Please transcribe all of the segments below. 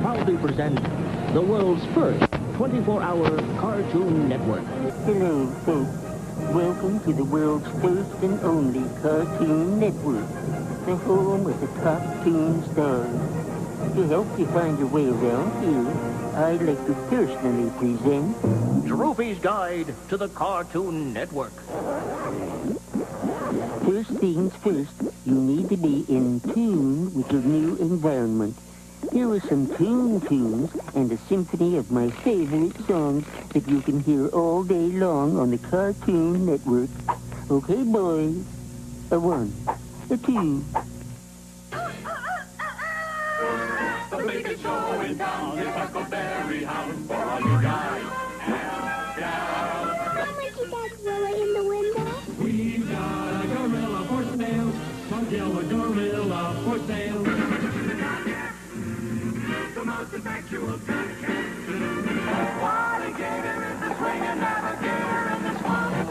proudly present the world's first 24-hour cartoon network. Hello, folks. Welcome to the world's first and only cartoon network, the home of the top toon stars. To help you find your way around here, I'd like to personally present Droopy's Guide to the Cartoon Network. First things first, you need to be in tune with your new environment. Here are some tunes and a symphony of my favorite songs that you can hear all day long on the Cartoon Network. Okay, boys? A 1, a 2. The biggest show in town is Huckleberry Hound for all you guys. How much is that gorilla in the window? We've got a gorilla for sale. Come kill a gorilla for sale. The most effectual cat. Alligator in the swing and navigator in the swamp.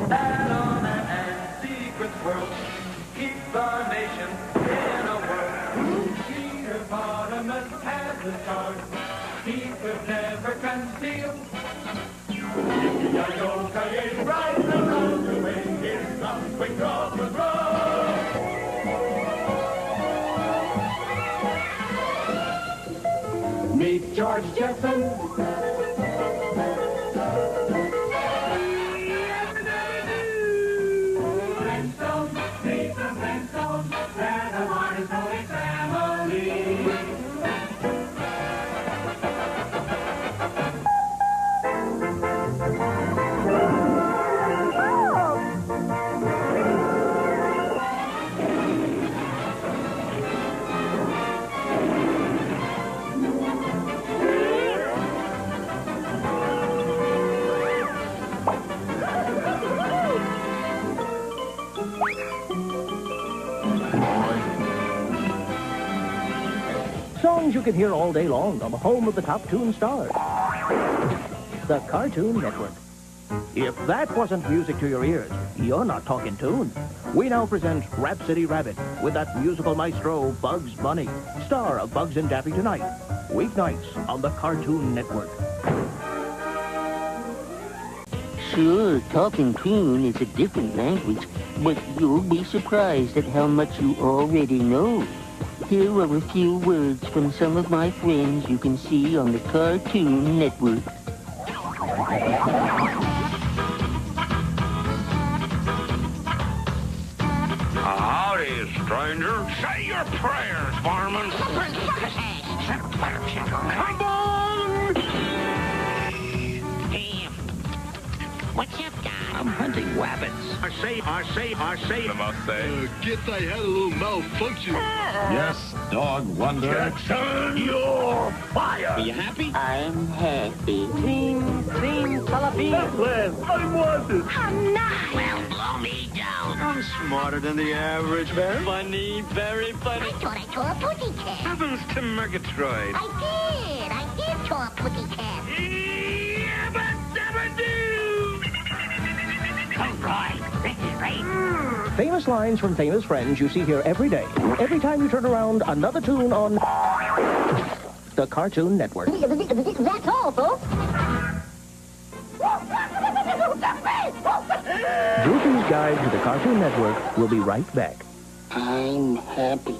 Battle and secrets world. Keep the nation in a whirl. Peter Bottomus has the charge. He could never conceal. Yippee-yi-yo, Kaye, right around the way. Here's some quick draw for throw. Meet George Jetson. Flintstone, meet the Flintstones. They're the hardest moving family. Songs you can hear all day long on the home of the top toon stars. The Cartoon Network. If that wasn't music to your ears, you're not talking toon. We now present Rhapsody Rabbit with that musical maestro, Bugs Bunny, star of Bugs and Daffy Tonight, weeknights on the Cartoon Network. Sure, talking tune is a different language, but you'll be surprised at how much you already know. Here are a few words from some of my friends you can see on the Cartoon Network. Howdy, stranger. Say your prayers, Barman. Come on! Hey, what's up, Don? I'm hunting rabbits. I say. I must say. Guess I had a little malfunction. Yes, dog wonder. Jackson, you're fired. Are you happy? I'm happy. I wanted. I'm not. Well, blow me down. I'm smarter than the average man. Funny, very funny. I thought I saw a pussycat. Happens to Murgatroyd. I did saw a pussycat. All right, this is great. Famous lines from famous friends you see here every day. Every time you turn around, another tune on the Cartoon Network. That's all, folks. Droopy's Guide to the Cartoon Network will be right back. I'm happy.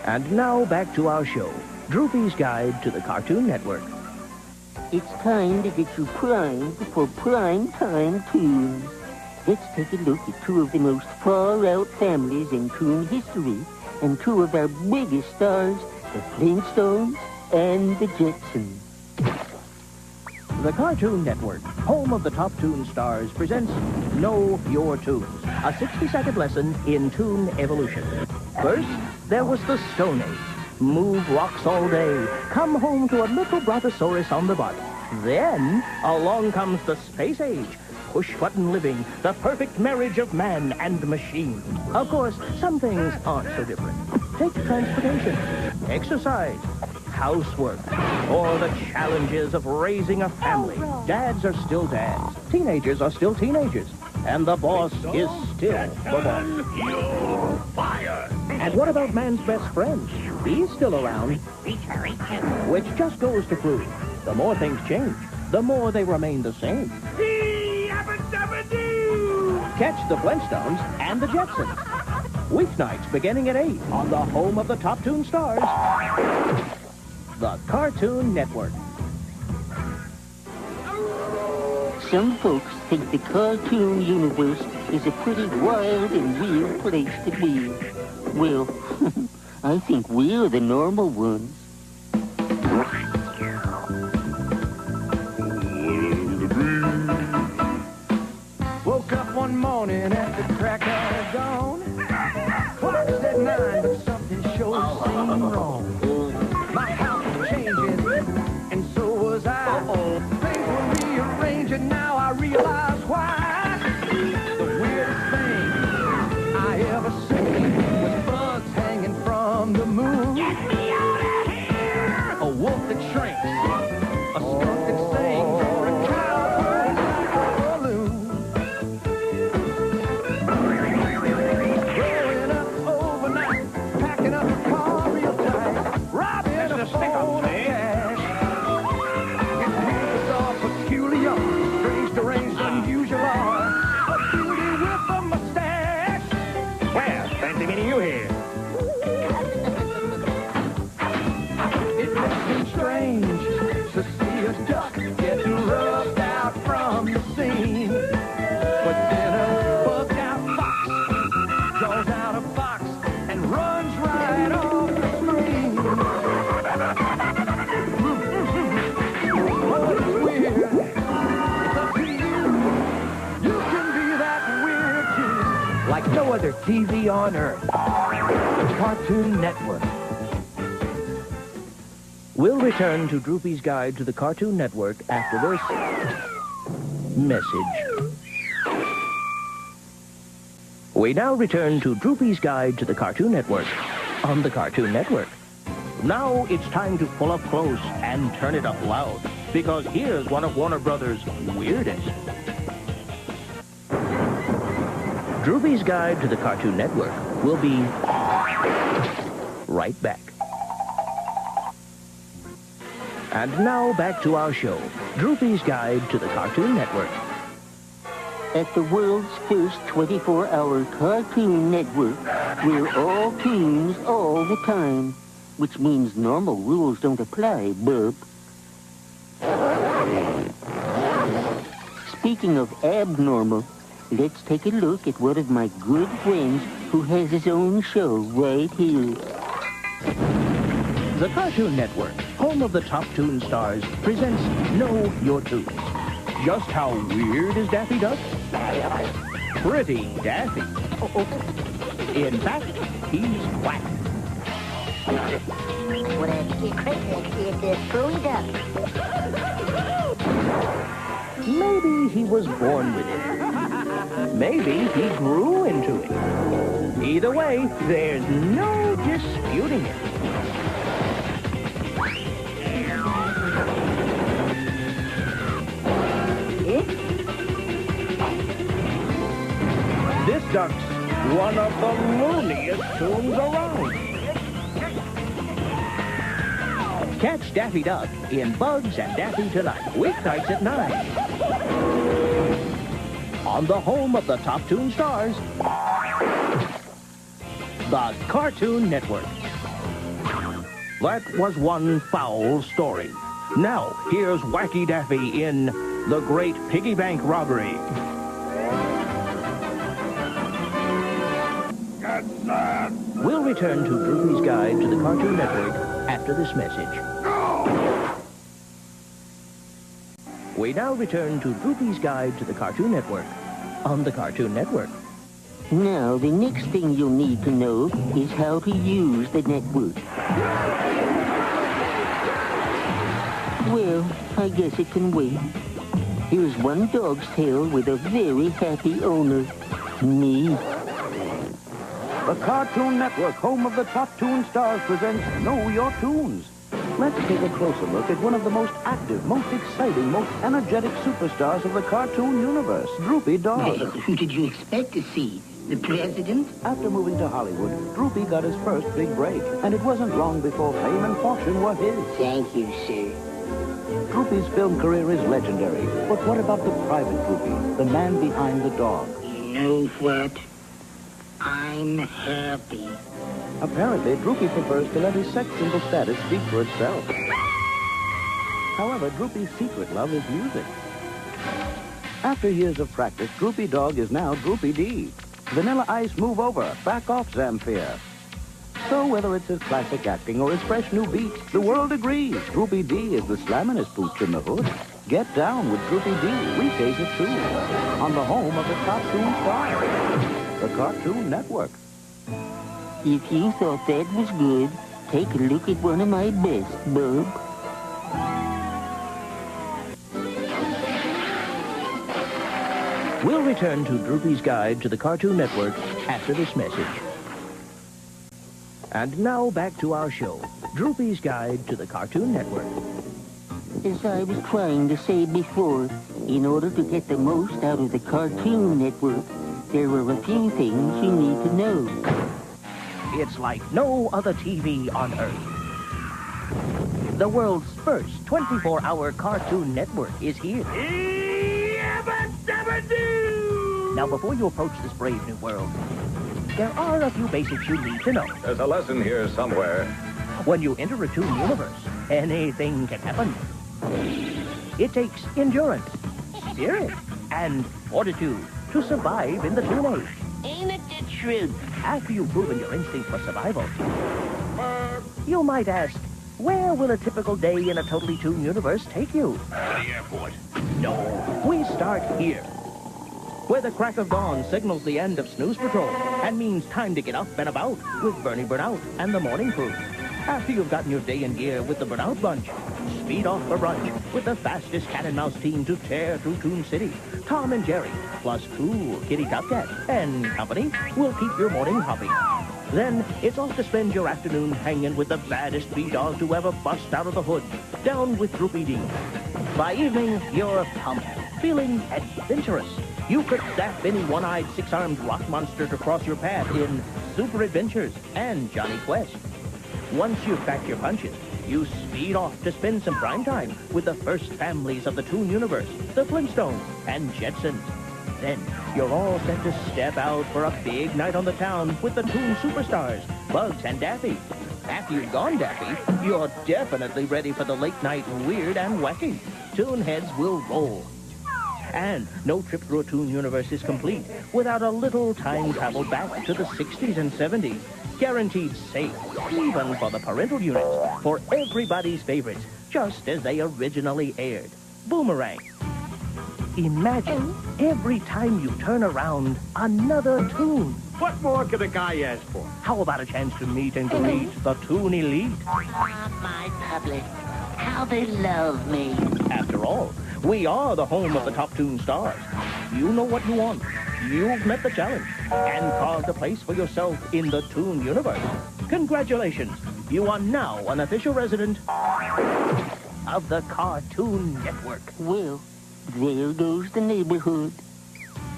And now back to our show, Droopy's Guide to the Cartoon Network. It's time to get you primed for prime time tunes. Let's take a look at two of the most far-out families in toon history and two of our biggest stars, the Flintstones and the Jetsons. The Cartoon Network, home of the top toon stars, presents Know Your Tunes, a 60-second lesson in toon evolution. First, there was the Stone Age. Move rocks all day. Come home to a little brontosaurus on the butt. Then, along comes the Space Age. Push-button living, the perfect marriage of man and machine. Of course, some things aren't so different. Take transportation, exercise, housework, or the challenges of raising a family. Dads are still dads. Teenagers are still teenagers. And the boss is still the boss. You're fired. And what about man's best friend? He's still around, which just goes to prove the more things change, the more they remain the same. Catch the Flintstones and the Jetsons. Weeknights beginning at 8 on the home of the Top Toon Stars, the Cartoon Network. Some folks think the cartoon universe is a pretty wild and weird place to be. Well, I think we're the normal ones. Woke up one morning at the crack of dawn. Clock said 9, but something sure seemed wrong. My house was changing, and so was I. Things were rearranging, now I realize why. The weirdest thing I ever seen was bugs hanging from the moon. Get me out of here! A wolf that shrinks, a skunk that sings, or a cowbird like a balloon. Growing up overnight, packing up a car real tight, robbing a phone of cash. His neighbors are peculiar, strange, deranged, unusual are. A beauty with a mustache. Well, fancy meeting you here. It makes me strange to see a duck getting rubbed out from the scene. But then a bugged-out fox draws out a box and runs right off the screen. Oh, it's weird. It's up to you. You can be that weird too. Like no other TV on earth. The Cartoon Network. We'll return to Droopy's Guide to the Cartoon Network after this message. We now return to Droopy's Guide to the Cartoon Network on the Cartoon Network. Now it's time to pull up close and turn it up loud, because here's one of Warner Brothers' weirdest. Droopy's Guide to the Cartoon Network will be right back. And now back to our show, Droopy's Guide to the Cartoon Network. At the world's first 24-hour cartoon network, we're all toons all the time, which means normal rules don't apply, bub. Speaking of abnormal, let's take a look at one of my good friends who has his own show right here. The Cartoon Network, home of the Top Toon Stars, presents Know Your Toons. Just how weird is Daffy Duck? Pretty Daffy. In fact, he's quack. What a Christmas is this screwy duck. Maybe he was born with it. Maybe he grew into it. Either way, there's no disputing it. This duck's one of the looniest tunes around. Catch Daffy Duck in Bugs and Daffy tonight, weeknights at 9. On the home of the Top Toon Stars, the Cartoon Network. That was one foul story. Now, here's Wacky Daffy in The Great Piggy Bank Robbery. We'll return to Droopy's Guide to the Cartoon Network after this message. We now return to Droopy's Guide to the Cartoon Network on the Cartoon Network. Now, the next thing you'll need to know is how to use the network. Well, I guess it can wait. Here's one dog's tale with a very happy owner. Me. The Cartoon Network, home of the Top Toon Stars, presents Know Your Toons. Let's take a closer look at one of the most active, most exciting, most energetic superstars of the cartoon universe, Droopy Dog. Well, who did you expect to see? The president? After moving to Hollywood, Droopy got his first big break, and it wasn't long before fame and fortune were his. Thank you, sir. Droopy's film career is legendary, but what about the private Droopy, the man behind the dog? You know what? I'm happy. Apparently, Droopy prefers to let his sex symbol status speak for itself. However, Droopy's secret love is music. After years of practice, Droopy Dog is now Droopy D. Vanilla Ice, move over. Back off, Zamfir. So whether it's his classic acting or his fresh new beats, the world agrees. Droopy D is the slamminest pooch in the hood. Get down with Droopy D, weekdays at 2, on the home of the cartoon star, the Cartoon Network. If you thought that was good, take a look at one of my best, bub. We'll return to Droopy's Guide to the Cartoon Network after this message. And now back to our show, Droopy's Guide to the Cartoon Network. As I was trying to say before, in order to get the most out of the Cartoon Network, there were a few things you need to know. It's like no other TV on Earth. The world's first 24-hour Cartoon Network is here. Now, before you approach this brave new world, there are a few basics you need to know. There's a lesson here somewhere. When you enter a Toon universe, anything can happen. It takes endurance, spirit, and fortitude to survive in the Toon Age. Ain't it the truth? After you've proven your instinct for survival, you might ask, where will a typical day in a totally Toon universe take you? To the airport. No, we start here, where the crack of dawn signals the end of Snooze Patrol and means time to get up and about with Bernie Burnout and the morning crew. After you've gotten your day in gear with the Burnout Bunch, speed off for brunch with the fastest cat and mouse team to tear through Toon City. Tom and Jerry, plus cool Kitty Top Cat and company will keep your morning hopping. Then it's off to spend your afternoon hanging with the baddest bee-dog to ever bust out of the hood, down with Droopy D. By evening, you're pumped, feeling adventurous. You could zap any one-eyed, six-armed rock monster to cross your path in Super Adventures and Johnny Quest. Once you've packed your punches, you speed off to spend some prime time with the first families of the Toon universe, the Flintstones and Jetsons. Then you're all set to step out for a big night on the town with the Toon superstars, Bugs and Daffy. After you've gone Daffy, you're definitely ready for the late night weird and wacky. Toon heads will roll. And no trip through a Toon universe is complete without a little time travel back to the 60s and 70s. Guaranteed safe, even for the parental units, for everybody's favorites, just as they originally aired. Boomerang. Imagine every time you turn around, another Toon. What more could a guy ask for? How about a chance to meet and greet the Toon Elite? Ah, my public. How they love me. After all, we are the home of the top Toon stars. You know what you want. You've met the challenge and carved a place for yourself in the Toon universe. Congratulations. You are now an official resident of the Cartoon Network. Well, there goes the neighborhood.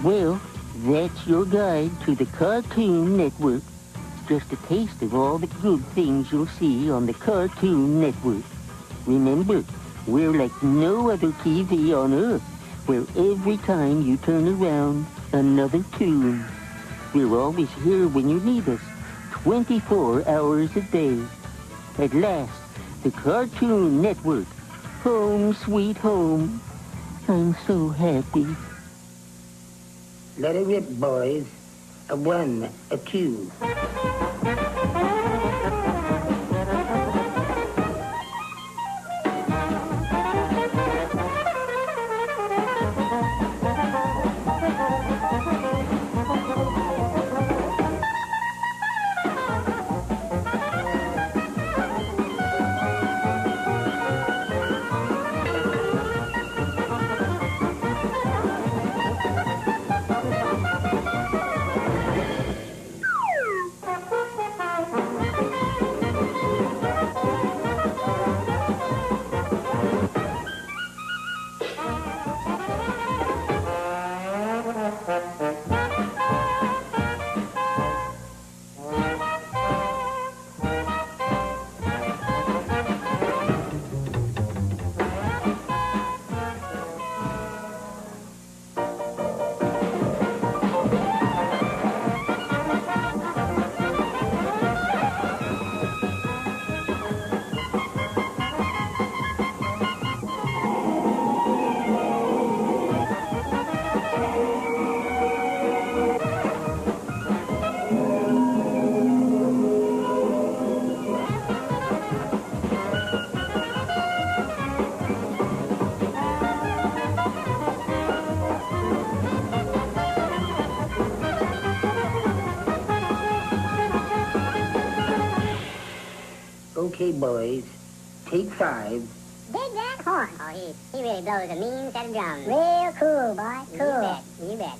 Well, that's your guide to the Cartoon Network. Just a taste of all the good things you'll see on the Cartoon Network. Remember, we're like no other TV on Earth, where every time you turn around, another Toon. We're always here when you need us, 24 hours a day. At last, the Cartoon Network. Home, sweet home. I'm so happy. Let it rip, boys. A 1, a 2. Okay, boys. Take 5. Dig that horn. Oh, he really blows a mean set of drums. Real cool, boy. Cool. You bet. You bet.